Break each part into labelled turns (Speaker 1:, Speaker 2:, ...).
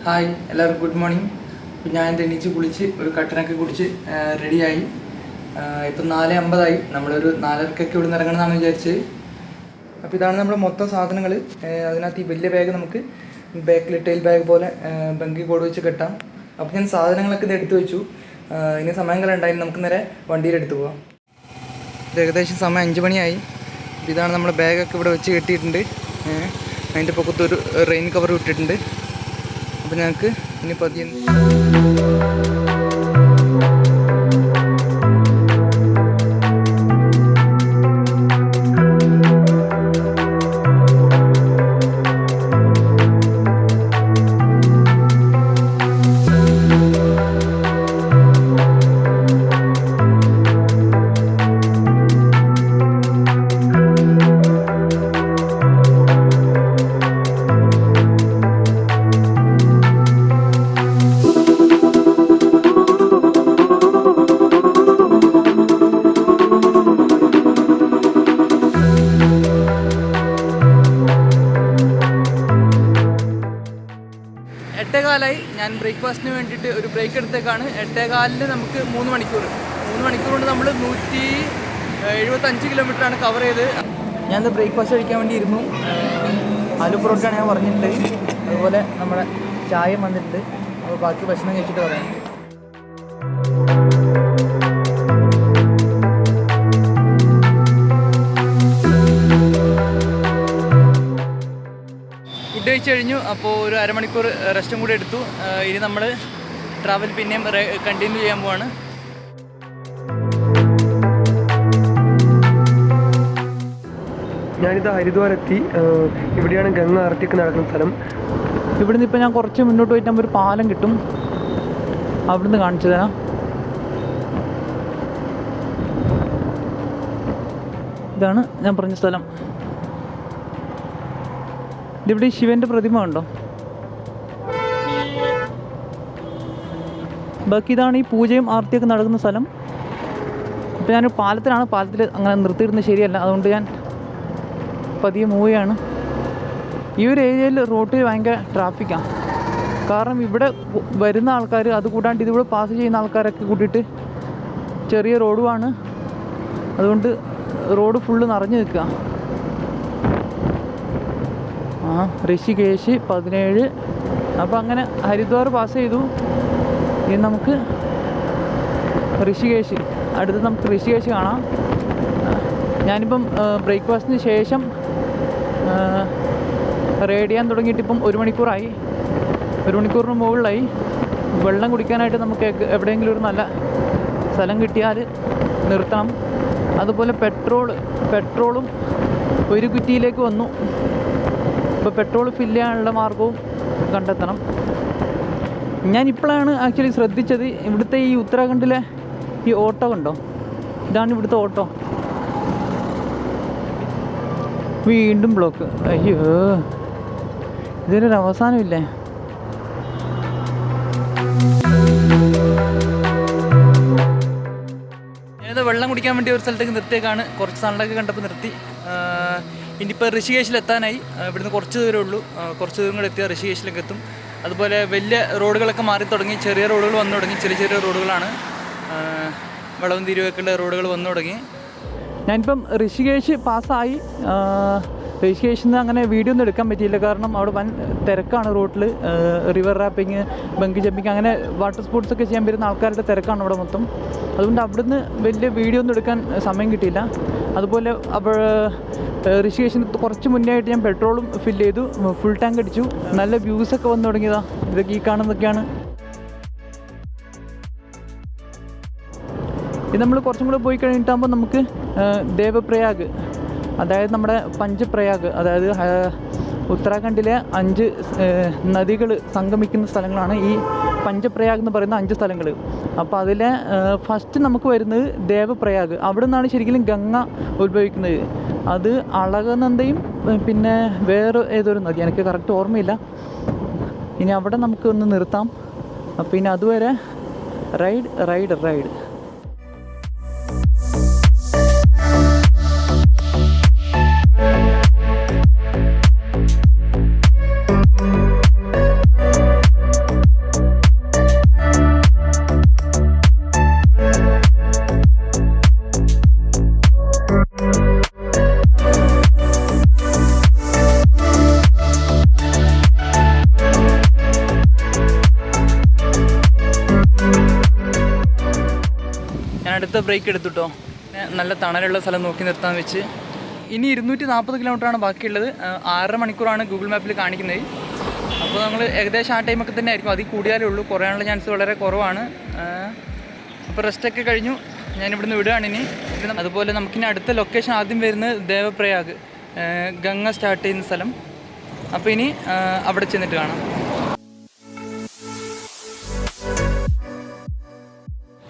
Speaker 1: Hi എല്ലാവർക്കും good morning. അപ്പോൾ ഞാൻ എണീച്ച് കുളിച്ച് ഒരു കട്ടനൊക്കെ കുടിച്ച് റെഡിയായി. ഇപ്പം 4:50 നമ്മളൊരു 4:30 ഇവിടെ നിന്ന് ഇറങ്ങണമെന്നാണ് വിചാരിച്ചത്. അപ്പോൾ ഇതാണ് നമ്മുടെ മൊത്തം സാധനങ്ങൾ. അതിനകത്ത് ഈ വലിയ ബാഗ് നമുക്ക് ബാക്കിൽ ടെയിൽ ബാഗ് പോലെ ബങ്കി കോഡ് വെച്ച് കെട്ടാം. അപ്പോൾ ഞാൻ സാധനങ്ങളൊക്കെ ഇത് എടുത്തു വെച്ചു. ഇനി സമയം കളയുണ്ടായിരുന്നു, നമുക്ക് നേരെ വണ്ടിയിലെടുത്ത് പോകാം. ഇത് ഏകദേശം സമയം 5 മണിയായി. ഇതാണ് നമ്മുടെ ബാഗൊക്കെ ഇവിടെ വെച്ച് കെട്ടിയിട്ടുണ്ട്. അതിൻ്റെ പൊക്കത്തൊരു റെയിൻ കവർ ഇട്ടിട്ടുണ്ട്. അപ്പോൾ ഞങ്ങൾക്ക് ഇനി പതിയെ ഞാൻ ബ്രേക്ക്ഫാസ്റ്റിന് വേണ്ടിയിട്ട് ഒരു ബ്രേക്ക് എടുത്തേക്കാണ്. 8:15 നമുക്ക് 3 മണിക്കൂർ കൊണ്ട് നമ്മൾ 175 കിലോമീറ്ററാണ് കവർ ചെയ്ത്. ഞാനിത് ബ്രേക്ക്ഫാസ്റ്റ് കഴിക്കാൻ വേണ്ടി ഇരുന്നു. ആലു പൊറോട്ടയാണ് ഞാൻ പറഞ്ഞിട്ടുണ്ട്. അതുപോലെ നമ്മുടെ ചായ വന്നിട്ടുണ്ട്. അപ്പോൾ ബാക്കി ഭക്ഷണം കഴിച്ചിട്ട് പറയാം. ഫുഡ് കഴിച്ച് കഴിഞ്ഞു. അപ്പോൾ ഒരു അരമണിക്കൂർ റെസ്റ്റും കൂടി എടുത്തു. ഇനി നമ്മൾ ട്രാവൽ പിന്നെയും കണ്ടിന്യൂ ചെയ്യാൻ പോവാണ്.
Speaker 2: ഞാനിത് ഹരിദ്വാരെത്തി. ഇവിടെയാണ് ഗംഗ ആർത്തിയൊക്കെ നടക്കുന്ന സ്ഥലം.
Speaker 1: ഇവിടുന്ന് ഇപ്പോൾ ഞാൻ കുറച്ച് മുന്നോട്ട് പോയിട്ട് ഒരു പാലം കിട്ടും, അവിടുന്ന് കാണിച്ചു തരാം. ഇതാണ് ഞാൻ പറഞ്ഞ സ്ഥലം. ഇതിവിടെ ശിവൻ്റെ പ്രതിമ ഉണ്ടോ? ബാക്കി ഇതാണ് ഈ പൂജയും ആർത്തിയൊക്കെ നടക്കുന്ന സ്ഥലം. ഇപ്പോൾ ഞാൻ പാലത്തിലാണ്. പാലത്തിൽ അങ്ങനെ നിർത്തിയിടുന്നത് ശരിയല്ല, അതുകൊണ്ട് ഞാൻ പതിയെ മൂവ് ചെയ്യാണ്. ഈ ഒരു ഏരിയയിൽ റോഡിൽ ഭയങ്കര ട്രാഫിക്കാണ്. കാരണം ഇവിടെ വരുന്ന ആൾക്കാർ, അതുകൂടാണ്ട് ഇതിവിടെ പാസ് ചെയ്യുന്ന ആൾക്കാരൊക്കെ കൂട്ടിയിട്ട് ചെറിയ റോഡുമാണ്. അതുകൊണ്ട് റോഡ് ഫുള്ള് നിറഞ്ഞു നിൽക്കുക. ഋഷികേശ് 17. അപ്പോൾ അങ്ങനെ ഹരിദ്വാർ പാസ് ചെയ്തു. ഇനി നമുക്ക് ഋഷികേശ്, അടുത്ത് നമുക്ക് ഋഷികേശ് കാണാം. ഞാനിപ്പം ബ്രേക്ക്ഫാസ്റ്റിന് ശേഷം റൈഡ് ചെയ്യാൻ തുടങ്ങിയിട്ട് ഇപ്പം 1 മണിക്കൂറായി. 1 മണിക്കൂറിന് മുകളിലായി. വെള്ളം കുടിക്കാനായിട്ട് നമുക്ക് എവിടെയെങ്കിലും ഒരു നല്ല സ്ഥലം കിട്ടിയാൽ നിർത്തണം. അതുപോലെ പെട്രോളും ഒരു കുറ്റിയിലേക്ക് വന്നു. ഇപ്പോൾ പെട്രോൾ ഫില്ല് ചെയ്യാനുള്ള മാർഗവും കണ്ടെത്തണം. ഞാനിപ്പോഴാണ് ആക്ച്വലി ശ്രദ്ധിച്ചത്, ഇവിടുത്തെ ഈ ഉത്തരാഖണ്ഡിലെ ഈ ഓട്ടോ കണ്ടോ? ഇതാണ് ഇവിടുത്തെ ഓട്ടോ. വീണ്ടും ബ്ലോക്ക്. അയ്യോ, ഇതിനൊരു അവസാനമില്ലേ? ഞാനിത് വെള്ളം കുടിക്കാൻ വേണ്ടി ഒരു സ്ഥലത്തേക്ക് നിർത്തിയേക്കാണ്. കുറച്ച് സ്ഥലങ്ങളൊക്കെ കണ്ടപ്പോൾ നിർത്തി. ഇനിയിപ്പോൾ ഋഷികേശിലെത്താനായി. ഇവിടുന്ന് കുറച്ച് ദൂരമേ ഉള്ളൂ. കുറച്ച് ദൂരം കൂടെ എത്തിയാൽ ഋഷികേശിലേക്ക് എത്തും. അതുപോലെ വലിയ റോഡുകളൊക്കെ മാറി തുടങ്ങി, ചെറിയ റോഡുകൾ വന്നു തുടങ്ങി. ചെറിയ റോഡുകളാണ്, വളവും തിരിവൊക്കെയുള്ള റോഡുകൾ വന്നു തുടങ്ങി. ഞാനിപ്പം ഋഷികേശ് പാസ്സായി. ഋഷികേശിൽ നിന്ന് അങ്ങനെ വീഡിയോ ഒന്നും എടുക്കാൻ പറ്റിയില്ല, കാരണം അവിടെ വൻ തിരക്കാണ് റോഡിൽ. റിവർ റാപ്പിങ്, ബങ്കി ജമ്പിങ്, അങ്ങനെ വാട്ടർ സ്പോർട്സൊക്കെ ചെയ്യാൻ വരുന്ന ആൾക്കാരുടെ തിരക്കാണ് അവിടെ മൊത്തം. അതുകൊണ്ട് അവിടുന്ന് വലിയ വീഡിയോ ഒന്നും എടുക്കാൻ സമയം കിട്ടിയില്ല. അതുപോലെ അപ്പോൾ ഋഷികേശിന് കുറച്ച് മുന്നേ ആയിട്ട് ഞാൻ പെട്രോളും ഫില്ല് ചെയ്തു, ഫുൾ ടാങ്ക് അടിച്ചു. നല്ല വ്യൂസൊക്കെ വന്നു തുടങ്ങിയതാണ്. ഇതൊക്കെ ഈ കാണുന്നതൊക്കെയാണ്. ഇത് നമ്മൾ കുറച്ചും കൂടെ പോയി കഴിഞ്ഞിട്ടാകുമ്പോൾ നമുക്ക് ദേവപ്രയാഗ്, അതായത് നമ്മുടെ പഞ്ചപ്രയാഗ്, അതായത് ഉത്തരാഖണ്ഡിലെ 5 നദികൾ സംഗമിക്കുന്ന സ്ഥലങ്ങളാണ് ഈ പഞ്ചപ്രയാഗ് എന്ന് പറയുന്ന 5 സ്ഥലങ്ങൾ. അപ്പോൾ അതിലെ ഫസ്റ്റ് നമുക്ക് വരുന്നത് ദേവപ്രയാഗ്. അവിടെ നിന്നാണ് ശരിക്കും ഗംഗ ഉത്ഭവിക്കുന്നത്. അത് അളകനന്ദയും പിന്നെ വേറെ ഏതൊരു നദി, എനിക്ക് കറക്റ്റ് ഓർമ്മയില്ല. ഇനി അവിടെ നമുക്ക് ഒന്ന് നിർത്താം. അപ്പോൾ ഇനി അതുവരെ റൈഡ്. നേരത്തെ ബ്രേക്ക് എടുത്തുട്ടോ. നല്ല തണലുള്ള സ്ഥലം നോക്കി നിർത്താൻ വെച്ച്. ഇനി 240 കിലോമീറ്ററാണ് ബാക്കിയുള്ളത്. 6.5 മണിക്കൂറാണ് ഗൂഗിൾ മാപ്പിൽ കാണിക്കുന്നത്. അപ്പോൾ നമ്മൾ ഏകദേശം ആ ടൈമൊക്കെ തന്നെ ആയിരിക്കും. അതിൽ കൂടിയാലേ ഉള്ളൂ, കുറയാനുള്ള ചാൻസ് വളരെ കുറവാണ്. അപ്പോൾ റെസ്റ്റൊക്കെ കഴിഞ്ഞു, ഞാനിവിടുന്ന് വിടുകയാണ് ഇനി. അതുപോലെ നമുക്കിനി അടുത്ത ലൊക്കേഷൻ ആദ്യം വരുന്നത് ദേവപ്രയാഗ്, ഗംഗ സ്റ്റാർട്ട് ചെയ്യുന്ന സ്ഥലം. അപ്പോൾ ഇനി അവിടെ ചെന്നിട്ട് കാണാം.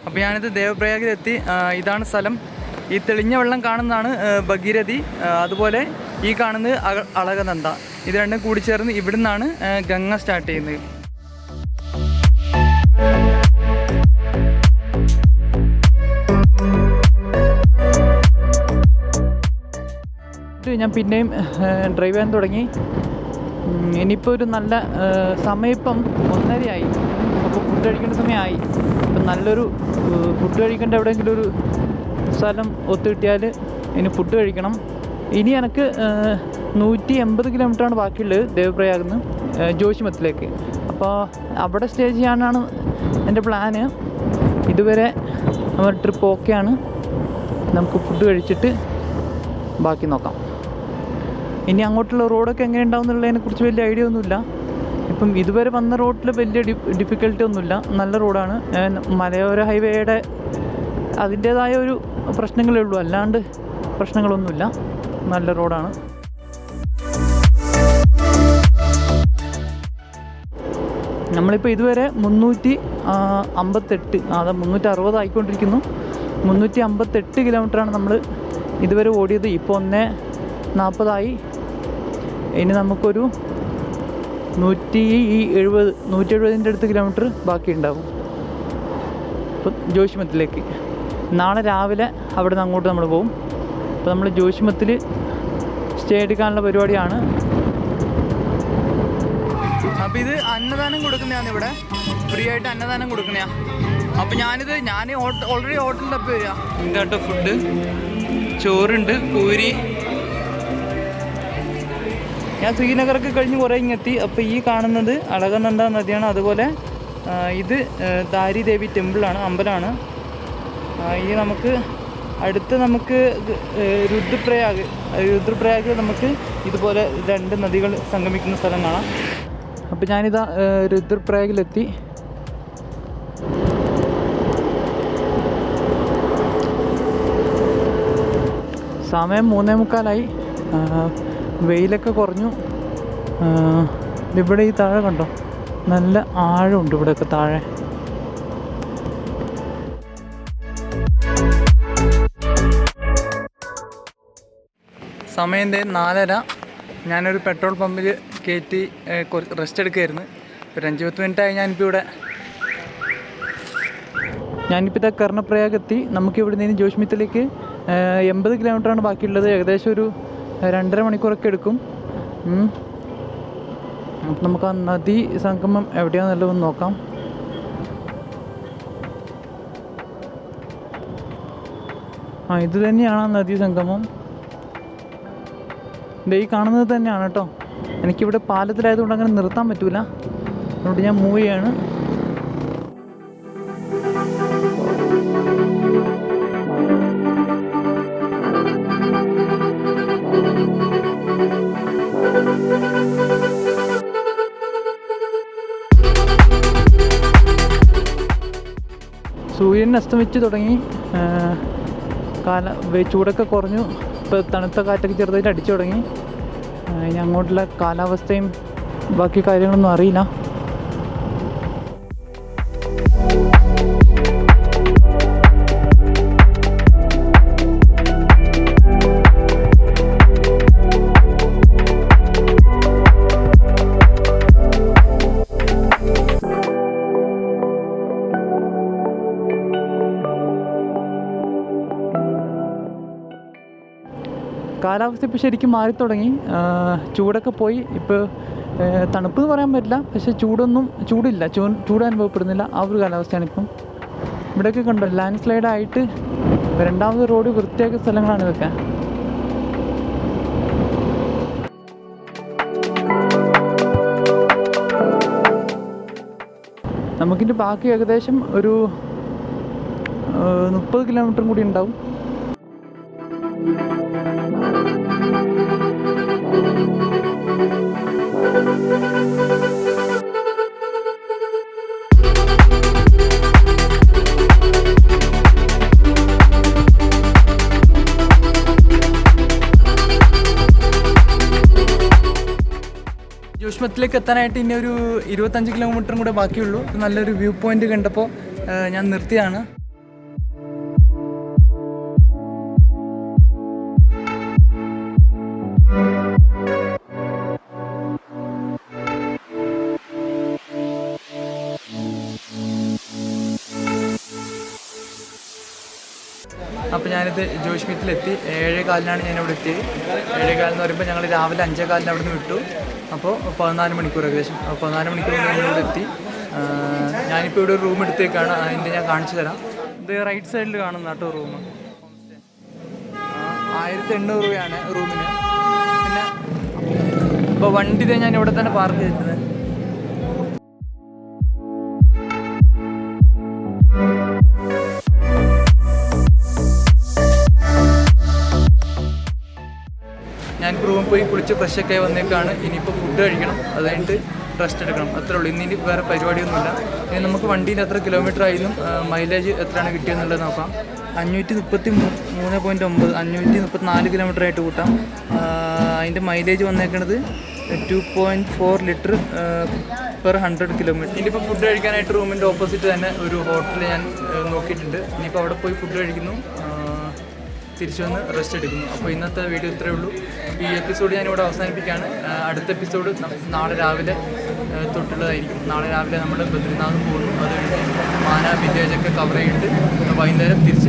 Speaker 1: അപ്പോൾ ഞാനിത് ദേവപ്രയാഗിലെത്തി. ഇതാണ് സ്ഥലം. ഈ തെളിഞ്ഞ വെള്ളം കാണുന്നതാണ് ഭഗീരഥി. അതുപോലെ ഈ കാണുന്നത് അളകനന്ദ. ഇത് രണ്ടും കൂടിച്ചേർന്ന് ഇവിടെ നിന്നാണ് ഗംഗ സ്റ്റാർട്ട് ചെയ്യുന്നത്. ഞാൻ പിന്നെയും ഡ്രൈവ് ചെയ്യാൻ തുടങ്ങി. ഇനിയിപ്പോൾ ഒരു നല്ല സമയം ഇപ്പം 1:30 അപ്പോൾ ഫുഡ് കഴിക്കേണ്ട സമയമായി. അപ്പം നല്ലൊരു ഫുഡ് കഴിക്കേണ്ട എവിടെയെങ്കിലും ഒരു സ്ഥലം ഒത്തു കിട്ടിയാൽ ഇനി ഫുഡ് കഴിക്കണം. ഇനി എനിക്ക് 180 കിലോമീറ്ററാണ് ബാക്കിയുള്ളത് ദേവപ്രയാഗിൽ നിന്ന് ജോഷിമത്തിലേക്ക്. അപ്പോൾ അവിടെ സ്റ്റേ ചെയ്യാനാണ് എൻ്റെ പ്ലാന്. ഇതുവരെ നമ്മുടെ ട്രിപ്പ് ഓക്കെയാണ്. നമുക്ക് ഫുഡ് കഴിച്ചിട്ട് ബാക്കി നോക്കാം. ഇനി അങ്ങോട്ടുള്ള റോഡൊക്കെ എങ്ങനെ ഉണ്ടാവും എന്നുള്ളതിനെക്കുറിച്ച് വലിയ ഐഡിയ ഒന്നുമില്ല. ഇപ്പം ഇതുവരെ വന്ന റോഡിൽ വലിയ ഡിഫിക്കൽട്ടി ഒന്നുമില്ല, നല്ല റോഡാണ്. മലയോര ഹൈവേയുടെ അതിൻ്റേതായ ഒരു പ്രശ്നങ്ങളേ ഉള്ളൂ, അല്ലാണ്ട് പ്രശ്നങ്ങളൊന്നുമില്ല, നല്ല റോഡാണ്. നമ്മളിപ്പോൾ ഇതുവരെ 358 360 ആയിക്കൊണ്ടിരിക്കുന്നു. 358 കിലോമീറ്ററാണ് നമ്മൾ ഇതുവരെ ഓടിയത്. ഇപ്പോൾ 1:40 ഇനി നമുക്കൊരു 170 അടുത്ത് കിലോമീറ്റർ ബാക്കി ഉണ്ടാവും ഇപ്പം ജോഷിമത്തിലേക്ക്. നാളെ രാവിലെ അവിടെ നിന്ന് അങ്ങോട്ട് നമ്മൾ പോകും. അപ്പോൾ നമ്മൾ ജോഷിമത്തിൽ സ്റ്റേ എടുക്കാനുള്ള പരിപാടിയാണ്. അപ്പോൾ ഇത് അന്നദാനം കൊടുക്കുന്നതാണ്, ഇവിടെ ഫ്രീ ആയിട്ട് അന്നദാനം കൊടുക്കുന്നതാണ്. അപ്പോൾ ഞാൻ ഓൾറെഡി ഹോട്ടലിൽ തപ്പി വരിക. എന്താട്ടോ ഫുഡ്, ചോറുണ്ട്, പൂരി. ഞാൻ ശ്രീനഗറൊക്കെ കഴിഞ്ഞ് കുറേ ഇങ്ങെത്തി. അപ്പോൾ ഈ കാണുന്നത് അളകനന്ദ നദിയാണ്. അതുപോലെ ഇത് ദാരി ദേവി ടെമ്പിളാണ്, അമ്പലമാണ്. ഇനി നമുക്ക് രുദ്രപ്രയാഗ് നമുക്ക് ഇതുപോലെ 2 നദികൾ സംഗമിക്കുന്ന സ്ഥലം കാണാം. അപ്പോൾ ഞാനിതാ രുദ്രപ്രയാഗിലെത്തി. സമയം 3:45. വെയിലൊക്കെ കുറഞ്ഞു. ഇവിടെ ഈ താഴെ കണ്ടോ, നല്ല ആഴമുണ്ട് ഇവിടെയൊക്കെ താഴെ. സമയം 4:30. ഞാനൊരു പെട്രോൾ പമ്പിൽ കയറ്റി റെസ്റ്റ് എടുക്കുകയായിരുന്നു. ഒരു 5-10 മിനിറ്റായി ഞാനിപ്പോൾ ഇതാ കർണപ്രയാഗ് എത്തി. നമുക്കിവിടെ നിന്ന് ജോഷിമത്തിലേക്ക് 80 കിലോമീറ്ററാണ് ബാക്കിയുള്ളത്. ഏകദേശം ഒരു 2.5 മണിക്കൂറൊക്കെ എടുക്കും. അപ്പം നമുക്ക് ആ നദി സംഗമം എവിടെയാണെന്നുള്ളതെന്ന് നോക്കാം. ഇത് തന്നെയാണ് ആ നദീ സംഗമം. ഈ കാണുന്നത് തന്നെയാണ് കേട്ടോ. എനിക്കിവിടെ പാലത്തിലായതുകൊണ്ട് അങ്ങനെ നിർത്താൻ പറ്റൂല, അതുകൊണ്ട് ഞാൻ മൂവ് ചെയ്യാണ്. സൂര്യൻ അസ്തമിച്ച് തുടങ്ങി. ചൂടൊക്കെ കുറഞ്ഞു. ഇപ്പോൾ തണുത്ത കാറ്റൊക്കെ ചെറുതായിട്ട് അടിച്ചു തുടങ്ങി. ഇനി അങ്ങോട്ടുള്ള കാലാവസ്ഥയും ബാക്കി കാര്യങ്ങളൊന്നും അറിയില്ല. കാലാവസ്ഥ ഇപ്പോൾ ശരിക്കും മാറിത്തുടങ്ങി. ചൂടൊക്കെ പോയി. ഇപ്പോൾ തണുപ്പ് എന്ന് പറയാൻ പറ്റില്ല, പക്ഷേ ചൂടില്ല, ചൂട് അനുഭവപ്പെടുന്നില്ല. ആ ഒരു കാലാവസ്ഥയാണ് ഇപ്പം. ഇവിടെയൊക്കെ കണ്ടോ, ലാൻഡ് സ്ലൈഡായിട്ട് 2ാമത് റോഡ് വൃത്തിയാക്കിയ സ്ഥലങ്ങളാണ് ഇതൊക്കെ. നമുക്കിൻ്റെ ബാക്കി ഏകദേശം ഒരു 30 കിലോമീറ്ററും കൂടി ഉണ്ടാവും. ജോഷ്മത്തിലേക്ക് എത്താനായിട്ട് ഇനി ഒരു 25 കിലോമീറ്ററും കൂടെ ബാക്കിയുള്ളൂ. നല്ലൊരു വ്യൂ പോയിന്റ് കണ്ടപ്പോൾ ഞാൻ നിർത്തിയാണ്. അപ്പോൾ ഞാനിത് ജോഷ്മിത്തിലെത്തി. 7:15 ഞാനിവിടെ എത്തിയത്. 7:15 എന്ന് പറയുമ്പോൾ ഞങ്ങൾ രാവിലെ 5:15 അവിടെ നിന്ന് വിട്ടു. അപ്പോൾ 14 മണിക്കൂർ, ഏകദേശം 14 മണിക്കൂർ ഞങ്ങളിവിടെ എത്തി. ഞാനിപ്പോൾ ഇവിടെ ഒരു റൂം എടുത്തേക്കാണ്. അതിൻ്റെ ഞാൻ കാണിച്ചു തരാം. ഇത് റൈറ്റ് സൈഡിൽ കാണുന്ന കേട്ടോ റൂം. 1800 രൂപയാണ് റൂമിന്. പിന്നെ ഇപ്പോൾ വണ്ടി ഞാൻ ഇവിടെ തന്നെ പാർക്ക് ചെയ്തിരുന്നത്. ഞാൻ റൂമിൽ പോയി കുളിച്ച് ഫ്രഷൊക്കെ ആയി വന്നേക്കാണ്. ഇനിയിപ്പോൾ ഫുഡ് കഴിക്കണം, അത് കഴിഞ്ഞിട്ട് റെസ്റ്റ് എടുക്കണം, അത്രേ ഉള്ളൂ. ഇനി വേറെ പരിപാടിയൊന്നുമില്ല. ഇനി നമുക്ക് വണ്ടിയിൽ എത്ര കിലോമീറ്റർ ആയാലും മൈലേജ് എത്രയാണ് കിട്ടിയെന്നുള്ളത് നോക്കാം. 533.9, 534 കിലോമീറ്റർ ആയിട്ട് കൂട്ടാം. അതിൻ്റെ മൈലേജ് വന്നേക്കണത് 2.4 ലിറ്റർ പെർ 100 കിലോമീറ്റർ. ഇനിയിപ്പോൾ ഫുഡ് കഴിക്കാനായിട്ട് റൂമിൻ്റെ ഓപ്പോസിറ്റ് തന്നെ ഒരു ഹോട്ടൽ ഞാൻ നോക്കിയിട്ടുണ്ട്. ഇനിയിപ്പോൾ അവിടെ പോയി ഫുഡ് കഴിക്കുന്നു, തിരിച്ചു വന്ന് റെസ്റ്റ് എടുക്കുന്നു. അപ്പോൾ ഇന്നത്തെ വീഡിയോ ഇത്രയേ ഉള്ളൂ. ഈ എപ്പിസോഡ് ഞാനിവിടെ അവസാനിപ്പിക്കുകയാണ്. അടുത്ത എപ്പിസോഡ് നാളെ രാവിലെ തൊട്ടുള്ളതായിരിക്കും. നാളെ രാവിലെ നമ്മൾ ബദ്രിനാഥ് പോകുന്നു. അത് കഴിഞ്ഞ് മാന വില്ലേജൊക്കെ കവർ ചെയ്തിട്ട് വൈകുന്നേരം തിരിച്ച്